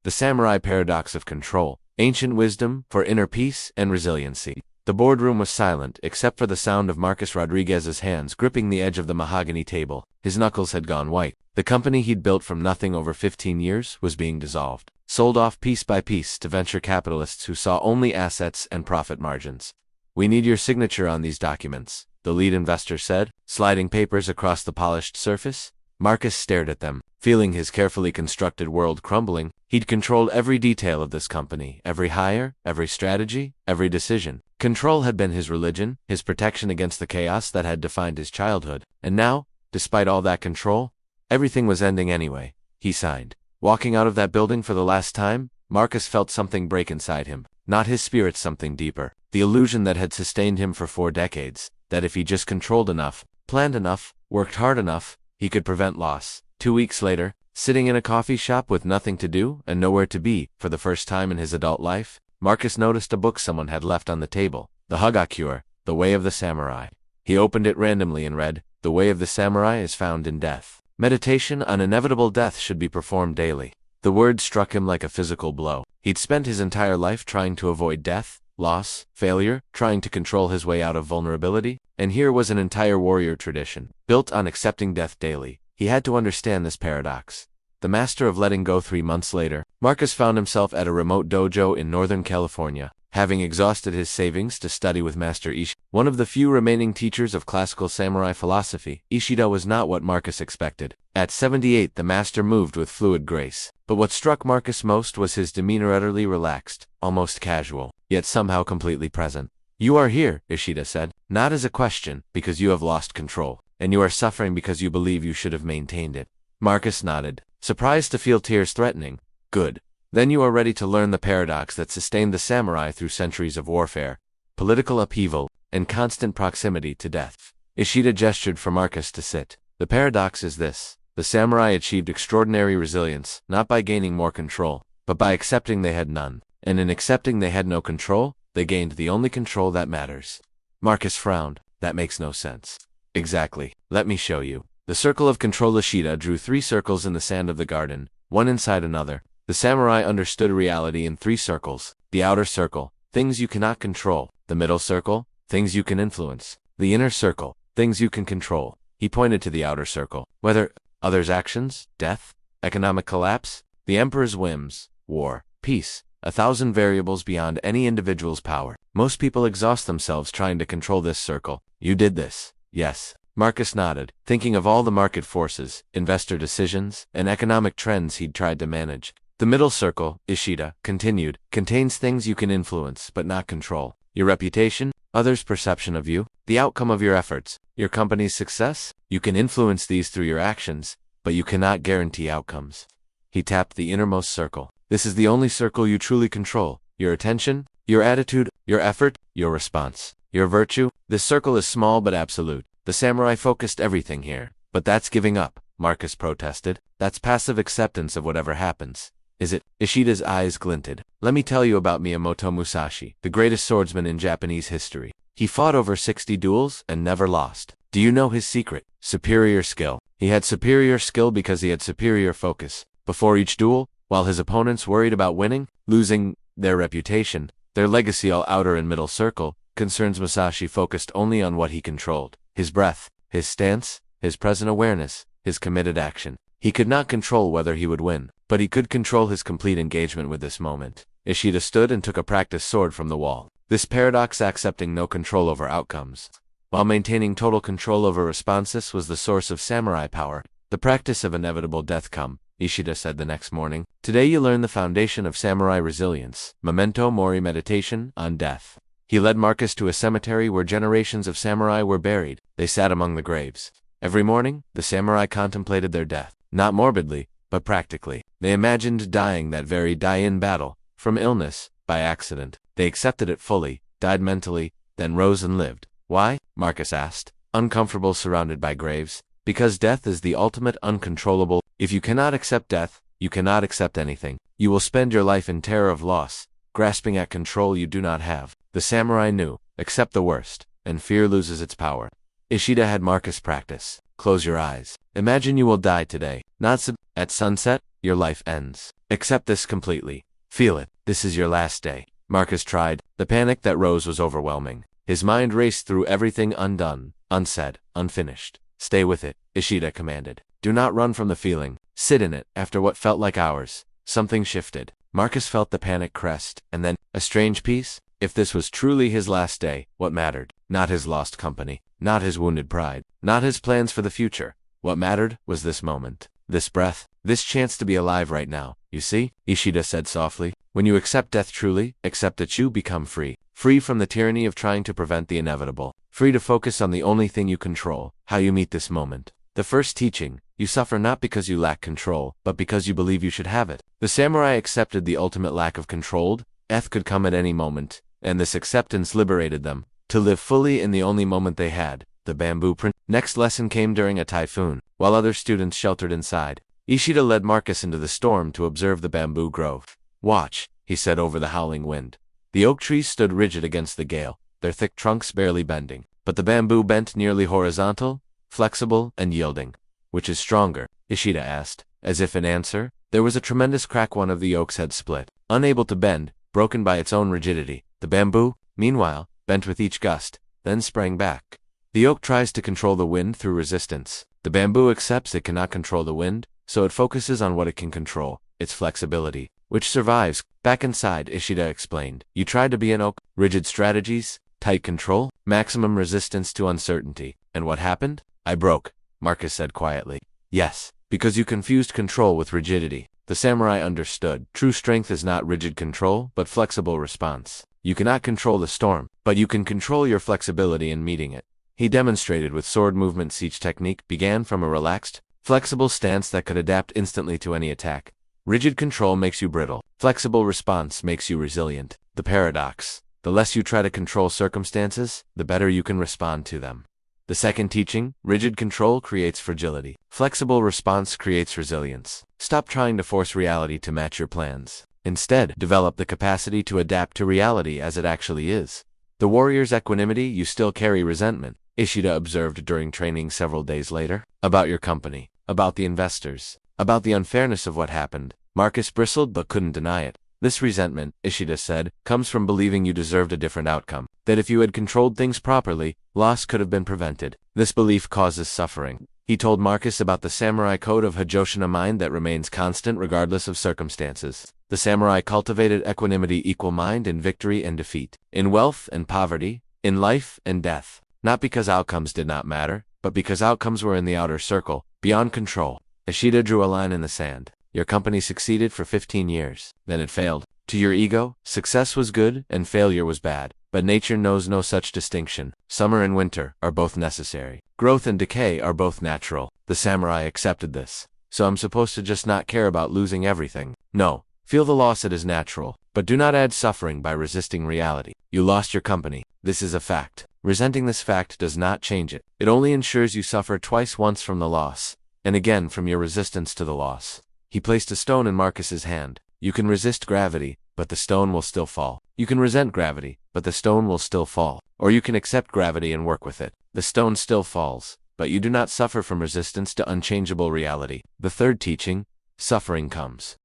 The Samurai Paradox of Control, Ancient Wisdom for Inner Peace and Resiliency. The boardroom was silent, except for the sound of Marcus Rodriguez's hands gripping the edge of the mahogany table. His knuckles had gone white. The company he'd built from nothing over 15 years was being dissolved, sold off piece by piece to venture capitalists who saw only assets and profit margins. "We need your signature on these documents," the lead investor said, sliding papers across the polished surface. Marcus stared at them, feeling his carefully constructed world crumbling. He'd controlled every detail of this company, every hire, every strategy, every decision. Control had been his religion, his protection against the chaos that had defined his childhood. And now, despite all that control, everything was ending anyway. He sighed. Walking out of that building for the last time, Marcus felt something break inside him. Not his spirit, something deeper. The illusion that had sustained him for 4 decades, that if he just controlled enough, planned enough, worked hard enough, he could prevent loss. 2 weeks later, sitting in a coffee shop with nothing to do and nowhere to be, for the first time in his adult life, Marcus noticed a book someone had left on the table. The Hagakure, The Way of the Samurai. He opened it randomly and read, "The way of the samurai is found in death. Meditation on inevitable death should be performed daily." The word struck him like a physical blow. He'd spent his entire life trying to avoid death, loss, failure, trying to control his way out of vulnerability, and here was an entire warrior tradition, built on accepting death daily. He had to understand this paradox. The master of letting go. 3 months later, Marcus found himself at a remote dojo in Northern California, having exhausted his savings to study with Master Ishida, one of the few remaining teachers of classical samurai philosophy. Ishida was not what Marcus expected. At 78, the master moved with fluid grace, but what struck Marcus most was his demeanor, utterly relaxed, almost casual, yet somehow completely present. "You are here," Ishida said, "not as a question, because you have lost control, and you are suffering because you believe you should have maintained it." Marcus nodded, surprised to feel tears threatening. "Good. Then you are ready to learn the paradox that sustained the samurai through centuries of warfare, political upheaval, and constant proximity to death." Ishida gestured for Marcus to sit. "The paradox is this. The samurai achieved extraordinary resilience, not by gaining more control, but by accepting they had none. And in accepting they had no control, they gained the only control that matters." Marcus frowned. "That makes no sense." "Exactly. Let me show you." The circle of control. Ishida drew 3 circles in the sand of the garden, one inside another. The samurai understood reality in 3 circles. The outer circle, things you cannot control. The middle circle, things you can influence. The inner circle, things you can control. He pointed to the outer circle. Whether others' actions, death, economic collapse, the emperor's whims, war, peace, 1,000 variables beyond any individual's power. Most people exhaust themselves trying to control this circle. You did this. Yes. Marcus nodded, thinking of all the market forces, investor decisions, and economic trends he'd tried to manage. "The middle circle," Ishida continued, "contains things you can influence but not control. Your reputation, others' perception of you, the outcome of your efforts, your company's success. You can influence these through your actions, but you cannot guarantee outcomes." He tapped the innermost circle. "This is the only circle you truly control. Your attention, your attitude, your effort, your response, your virtue. This circle is small but absolute. The samurai focused everything here. But that's giving up," Marcus protested. "That's passive acceptance of whatever happens." "Is it?" Ishida's eyes glinted. "Let me tell you about Miyamoto Musashi, the greatest swordsman in Japanese history. He fought over 60 duels and never lost. Do you know his secret? Superior skill. He had superior skill because he had superior focus. Before each duel, while his opponents worried about winning, losing, their reputation, their legacy, all outer and middle circle concerns, Musashi focused only on what he controlled. His breath, his stance, his present awareness, his committed action. He could not control whether he would win, but he could control his complete engagement with this moment." Ishida stood and took a practice sword from the wall. This paradox, accepting no control over outcomes, while maintaining total control over responses, was the source of samurai power. "The practice of inevitable death come," Ishida said the next morning. "Today you learn the foundation of samurai resilience, memento mori, meditation on death." He led Marcus to a cemetery where generations of samurai were buried. They sat among the graves. Every morning, the samurai contemplated their death, not morbidly, but practically. They imagined dying that very day in battle, from illness, by accident. They accepted it fully, died mentally, then rose and lived. "Why?" Marcus asked, uncomfortable surrounded by graves. "Because death is the ultimate uncontrollable. If you cannot accept death, you cannot accept anything. You will spend your life in terror of loss, grasping at control you do not have." The samurai knew, accept the worst, and fear loses its power. Ishida had Marcus practice. "Close your eyes. Imagine you will die today. Not at sunset, your life ends. Accept this completely. Feel it. This is your last day. Marcus tried. The panic that rose was overwhelming. His mind raced through everything undone, unsaid, unfinished. Stay with it, Ishida commanded. Do not run from the feeling. Sit in it. After what felt like hours, something shifted. Marcus felt the panic crest, and then, a strange peace. If this was truly his last day, what mattered? Not his lost company, not his wounded pride, not his plans for the future. What mattered was this moment, this breath, this chance to be alive right now. You see, Ishida said softly, when you accept death truly, accept that you become free. Free from the tyranny of trying to prevent the inevitable. Free to focus on the only thing you control, how you meet this moment. The first teaching, you suffer not because you lack control, but because you believe you should have it. The samurai accepted the ultimate lack of control. Death could come at any moment, and this acceptance liberated them, to live fully in the only moment they had, the bamboo print. Next lesson came during a typhoon, while other students sheltered inside. Ishida led Marcus into the storm to observe the bamboo grove. Watch, he said over the howling wind. The oak trees stood rigid against the gale, their thick trunks barely bending, but the bamboo bent nearly horizontal, flexible, and yielding. Which is stronger? Ishida asked, as if in answer. There was a tremendous crack. One of the oaks had split, unable to bend, broken by its own rigidity. The bamboo, meanwhile, bent with each gust, then sprang back. The oak tries to control the wind through resistance. The bamboo accepts it cannot control the wind, so it focuses on what it can control, its flexibility, which survives. Back inside, Ishida explained. You tried to be an oak. Rigid strategies, tight control, maximum resistance to uncertainty. And what happened? I broke, Marcus said quietly. Yes, because you confused control with rigidity. The samurai understood. True strength is not rigid control, but flexible response. You cannot control the storm, but you can control your flexibility in meeting it. He demonstrated with sword movements. Each technique began from a relaxed, flexible stance that could adapt instantly to any attack. Rigid control makes you brittle. Flexible response makes you resilient. The paradox. The less you try to control circumstances, the better you can respond to them. The second teaching, rigid control creates fragility. Flexible response creates resilience. Stop trying to force reality to match your plans. Instead, develop the capacity to adapt to reality as it actually is. The warrior's equanimity. You still carry resentment, Ishida observed during training several days later. About your company, about the investors, about the unfairness of what happened. Marcus bristled but couldn't deny it. This resentment, Ishida said, comes from believing you deserved a different outcome, that if you had controlled things properly, loss could have been prevented. This belief causes suffering. He told Marcus about the samurai code of Hijoshina mind that remains constant regardless of circumstances. The samurai cultivated equanimity, equal mind in victory and defeat, in wealth and poverty, in life and death, not because outcomes did not matter, but because outcomes were in the outer circle, beyond control. Ishida drew a line in the sand. Your company succeeded for 15 years, then it failed. To your ego, success was good and failure was bad, but nature knows no such distinction. Summer and winter are both necessary. Growth and decay are both natural. The samurai accepted this. So I'm supposed to just not care about losing everything? No. Feel the loss, it is natural, but do not add suffering by resisting reality. You lost your company. This is a fact. Resenting this fact does not change it. It only ensures you suffer twice, once from the loss, and again from your resistance to the loss. He placed a stone in Marcus's hand. You can resist gravity, but the stone will still fall. You can resent gravity, but the stone will still fall. Or you can accept gravity and work with it. The stone still falls, but you do not suffer from resistance to unchangeable reality. The third teaching, suffering comes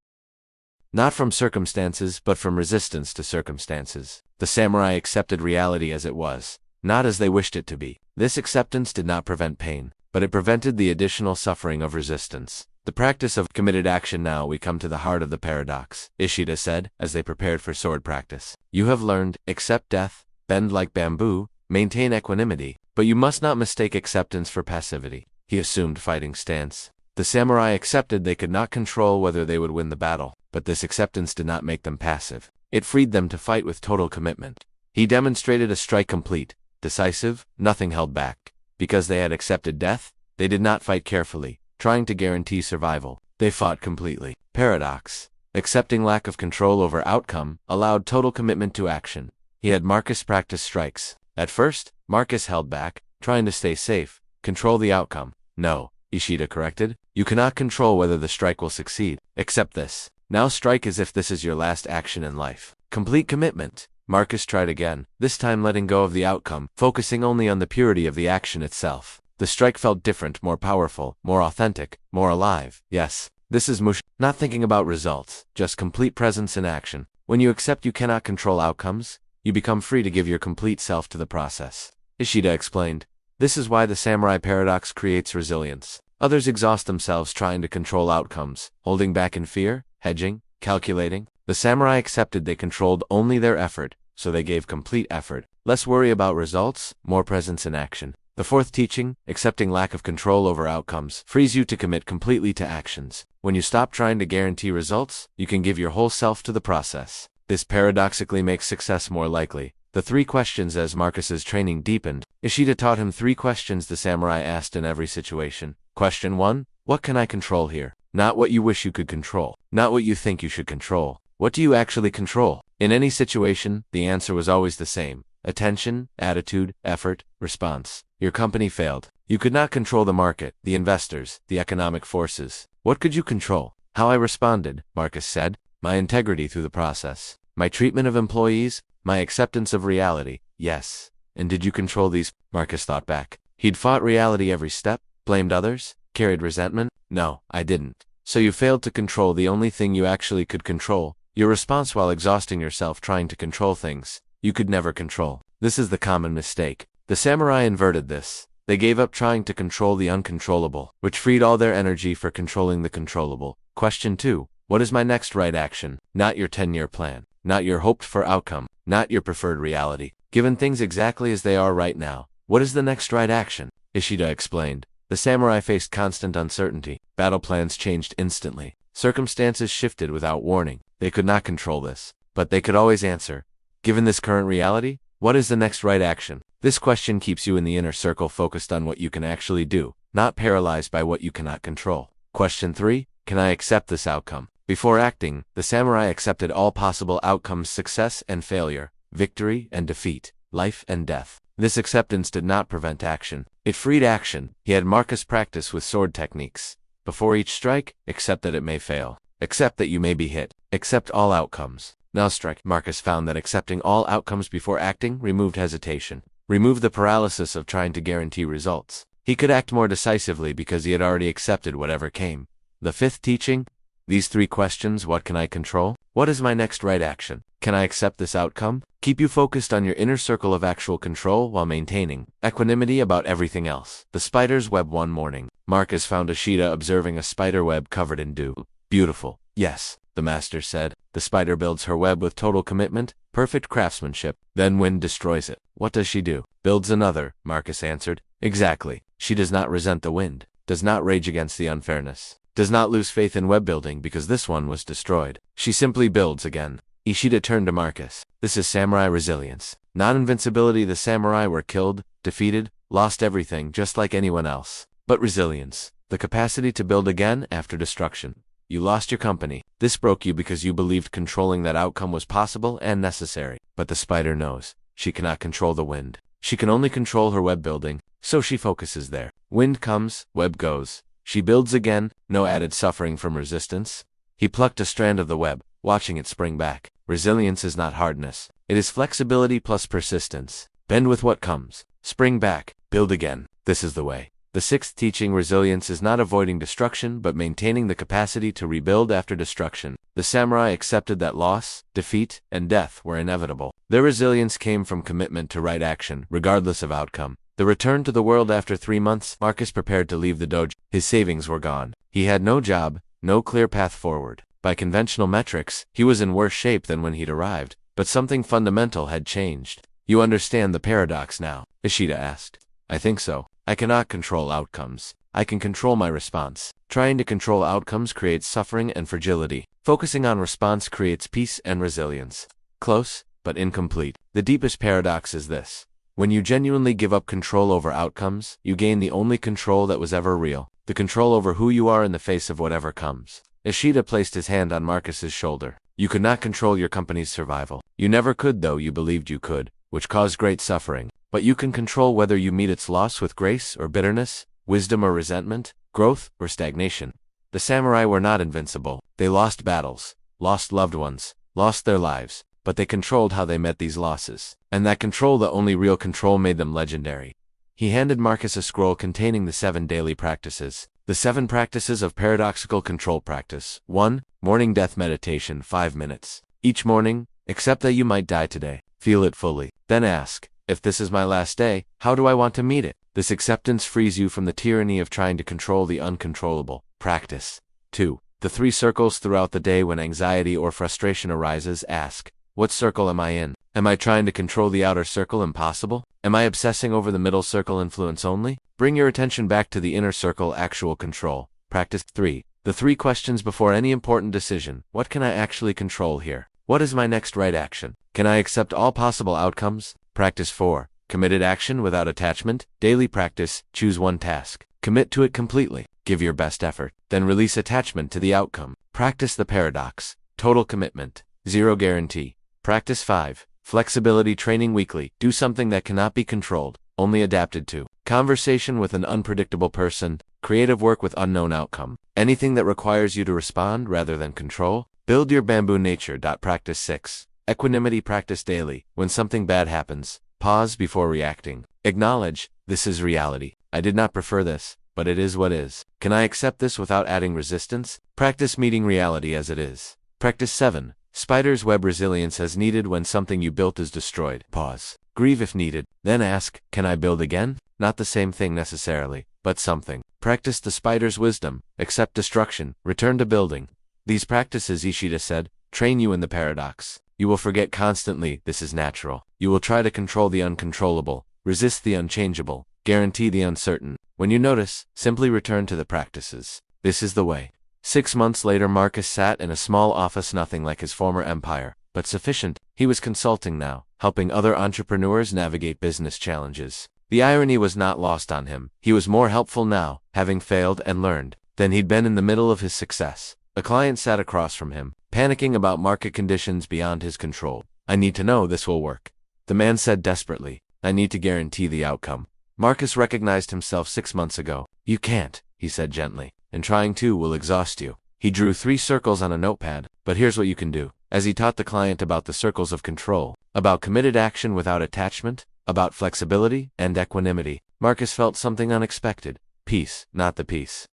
not from circumstances, but from resistance to circumstances. The samurai accepted reality as it was, not as they wished it to be. This acceptance did not prevent pain, but it prevented the additional suffering of resistance. The practice of committed action. Now we come to the heart of the paradox, Ishida said, as they prepared for sword practice. You have learned, accept death, bend like bamboo, maintain equanimity, but you must not mistake acceptance for passivity. He assumed fighting stance. The samurai accepted they could not control whether they would win the battle, but this acceptance did not make them passive. It freed them to fight with total commitment. He demonstrated a strike complete, decisive, nothing held back. Because they had accepted death, they did not fight carefully, trying to guarantee survival. They fought completely. Paradox. Accepting lack of control over outcome allowed total commitment to action. He had Marcus practice strikes. At first, Marcus held back, trying to stay safe, control the outcome. No, Ishida corrected. You cannot control whether the strike will succeed. Accept this. Now strike as if this is your last action in life. Complete commitment. Marcus tried again, this time letting go of the outcome, focusing only on the purity of the action itself. The strike felt different, more powerful, more authentic, more alive. Yes, This is mush, not thinking about results, just complete presence in action. When you accept you cannot control outcomes, you become free to give your complete self to the process. Ishida explained. This is why the samurai paradox creates resilience. Others exhaust themselves trying to control outcomes, holding back in fear, hedging, calculating. The samurai accepted they controlled only their effort, so they gave complete effort. Less worry about results, more presence in action. The fourth teaching, accepting lack of control over outcomes, frees you to commit completely to actions. When you stop trying to guarantee results, you can give your whole self to the process. This paradoxically makes success more likely. The 3 questions. As Marcus's training deepened, Ishida taught him 3 questions the samurai asked in every situation. Question 1, what can I control here? Not what you wish you could control. Not what you think you should control. What do you actually control? In any situation, the answer was always the same. Attention, attitude, effort, response. Your company failed. You could not control the market, the investors, the economic forces. What could you control? How I responded, Marcus said. My integrity through the process. My treatment of employees. My acceptance of reality. Yes. And did you control these? Marcus thought back. He'd fought reality every step, blamed others, carried resentment. No, I didn't. So you failed to control the only thing you actually could control. Your response while exhausting yourself trying to control things you could never control. This is the common mistake. The samurai inverted this. They gave up trying to control the uncontrollable, which freed all their energy for controlling the controllable. Question 2. What is my next right action? Not your 10-year plan. Not your hoped-for outcome. Not your preferred reality. Given things exactly as they are right now, what is the next right action? Ishida explained. The samurai faced constant uncertainty. Battle plans changed instantly. Circumstances shifted without warning. They could not control this, but they could always answer. Given this current reality, what is the next right action? This question keeps you in the inner circle focused on what you can actually do, not paralyzed by what you cannot control. Question 3. Can I accept this outcome? Before acting, the samurai accepted all possible outcomes: success and failure, victory and defeat, life and death. This acceptance did not prevent action. It freed action. He had Marcus practice with sword techniques. Before each strike, accept that it may fail. Accept that you may be hit. Accept all outcomes. Now strike. Marcus found that accepting all outcomes before acting removed hesitation, removed the paralysis of trying to guarantee results. He could act more decisively because he had already accepted whatever came. The 5th teaching, these 3 questions: what can I control? What is my next right action? Can I accept this outcome? Keep you focused on your inner circle of actual control while maintaining equanimity about everything else. The spider's web. One morning, Marcus found Ishida observing a spider web covered in dew. Beautiful. Yes, the master said. The spider builds her web with total commitment, perfect craftsmanship. Then wind destroys it. What does she do? Builds another, Marcus answered. Exactly. She does not resent the wind, does not rage against the unfairness, does not lose faith in web building because this one was destroyed. She simply builds again. Ishida turned to Marcus. This is samurai resilience. Not invincibility. The samurai were killed, defeated, lost everything just like anyone else. But resilience. The capacity to build again after destruction. You lost your company. This broke you because you believed controlling that outcome was possible and necessary. But the spider knows. She cannot control the wind. She can only control her web building, so she focuses there. Wind comes, web goes. She builds again, no added suffering from resistance. He plucked a strand of the web, watching it spring back. Resilience is not hardness. It is flexibility plus persistence. Bend with what comes. Spring back. Build again. This is the way. The 6th teaching, resilience is not avoiding destruction but maintaining the capacity to rebuild after destruction. The samurai accepted that loss, defeat, and death were inevitable. Their resilience came from commitment to right action, regardless of outcome. The return to the world after 3 months, Marcus prepared to leave the dojo. His savings were gone. He had no job, no clear path forward. By conventional metrics, he was in worse shape than when he'd arrived, but something fundamental had changed. You understand the paradox now? Ishida asked. I think so. I cannot control outcomes. I can control my response. Trying to control outcomes creates suffering and fragility. Focusing on response creates peace and resilience. Close, but incomplete. The deepest paradox is this. When you genuinely give up control over outcomes, you gain the only control that was ever real. The control over who you are in the face of whatever comes. Ishida placed his hand on Marcus's shoulder. You could not control your company's survival. You never could, though you believed you could, which caused great suffering. But you can control whether you meet its loss with grace or bitterness, wisdom or resentment, growth or stagnation. The samurai were not invincible. They lost battles, lost loved ones, lost their lives, but they controlled how they met these losses. And that control, the only real control, made them legendary. He handed Marcus a scroll containing the 7 daily practices. The 7 practices of paradoxical control practice. 1. Morning death meditation, 5 minutes. Each morning, accept that you might die today. Feel it fully. Then ask, if this is my last day, how do I want to meet it? This acceptance frees you from the tyranny of trying to control the uncontrollable. Practice. 2. The 3 circles throughout the day when anxiety or frustration arises. Ask, what circle am I in? Am I trying to control the outer circle? Impossible? Am I obsessing over the middle circle? Influence only? Bring your attention back to the inner circle. Actual control. Practice. 3. The 3 questions before any important decision. What can I actually control here? What is my next right action? Can I accept all possible outcomes? Practice. 4. Committed action without attachment. Daily practice. Choose one task. Commit to it completely. Give your best effort. Then release attachment to the outcome. Practice the paradox. Total commitment. Zero guarantee. Practice. 5. Flexibility training weekly. Do something that cannot be controlled, only adapted to. Conversation with an unpredictable person. Creative work with unknown outcome. Anything that requires you to respond rather than control. Build your bamboo nature. Practice. 6. Equanimity practice daily. When something bad happens, pause before reacting. Acknowledge, this is reality. I did not prefer this, but it is what is. Can I accept this without adding resistance? Practice meeting reality as it is. Practice. 7. Spider's web resilience as needed. When something you built is destroyed, pause. Grieve if needed. Then ask, can I build again? Not the same thing necessarily, but something. Practice the spider's wisdom. Accept destruction. Return to building. These practices, Ishida said, train you in the paradox. You will forget constantly, this is natural. You will try to control the uncontrollable, resist the unchangeable, guarantee the uncertain. When you notice, simply return to the practices. This is the way. 6 months later, Marcus sat in a small office, nothing like his former empire, but sufficient. He was consulting now, helping other entrepreneurs navigate business challenges. The irony was not lost on him. He was more helpful now, having failed and learned, than he'd been in the middle of his success. A client sat across from him, panicking about market conditions beyond his control. I need to know this will work. The man said desperately, I need to guarantee the outcome. Marcus recognized himself 6 months ago. You can't, he said gently, and trying to will exhaust you. He drew 3 circles on a notepad, but here's what you can do. As he taught the client about the circles of control, about committed action without attachment, about flexibility and equanimity, Marcus felt something unexpected. Peace, not the peace.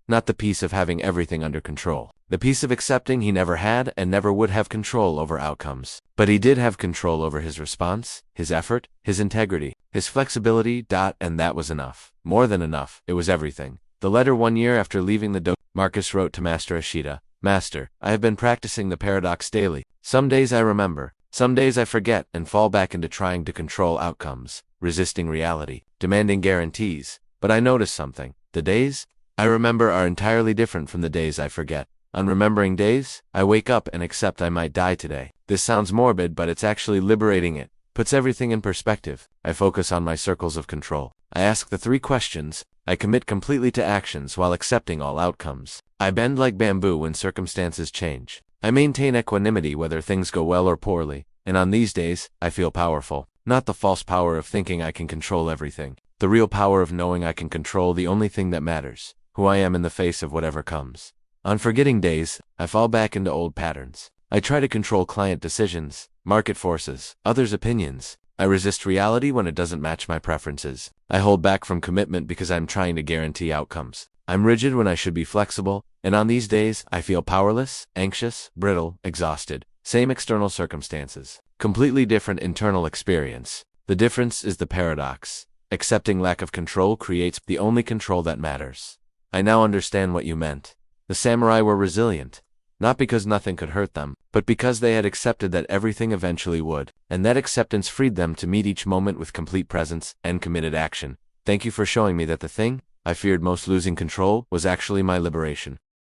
Not the peace of having everything under control. The peace of accepting he never had and never would have control over outcomes. But he did have control over his response, his effort, his integrity, his flexibility. And that was enough. More than enough. It was everything. The letter 1 year after leaving the Marcus wrote to Master Ishida. Master, I have been practicing the paradox daily. Some days I remember, some days I forget and fall back into trying to control outcomes, resisting reality, demanding guarantees. But I notice something. The days I remember are entirely different from the days I forget. On remembering days, I wake up and accept I might die today. This sounds morbid, but it's actually liberating. It puts everything in perspective. I focus on my circles of control. I ask the 3 questions. I commit completely to actions while accepting all outcomes. I bend like bamboo when circumstances change. I maintain equanimity whether things go well or poorly. And on these days, I feel powerful. Not the false power of thinking I can control everything. The real power of knowing I can control the only thing that matters. Who I am in the face of whatever comes. On forgetting days, I fall back into old patterns. I try to control client decisions, market forces, others' opinions. I resist reality when it doesn't match my preferences. I hold back from commitment because I'm trying to guarantee outcomes. I'm rigid when I should be flexible, and on these days, I feel powerless, anxious, brittle, exhausted. Same external circumstances. Completely different internal experience. The difference is the paradox. Accepting lack of control creates the only control that matters. I now understand what you meant. The samurai were resilient, not because nothing could hurt them, but because they had accepted that everything eventually would, and that acceptance freed them to meet each moment with complete presence and committed action. Thank you for showing me that the thing I feared most, losing control, was actually my liberation.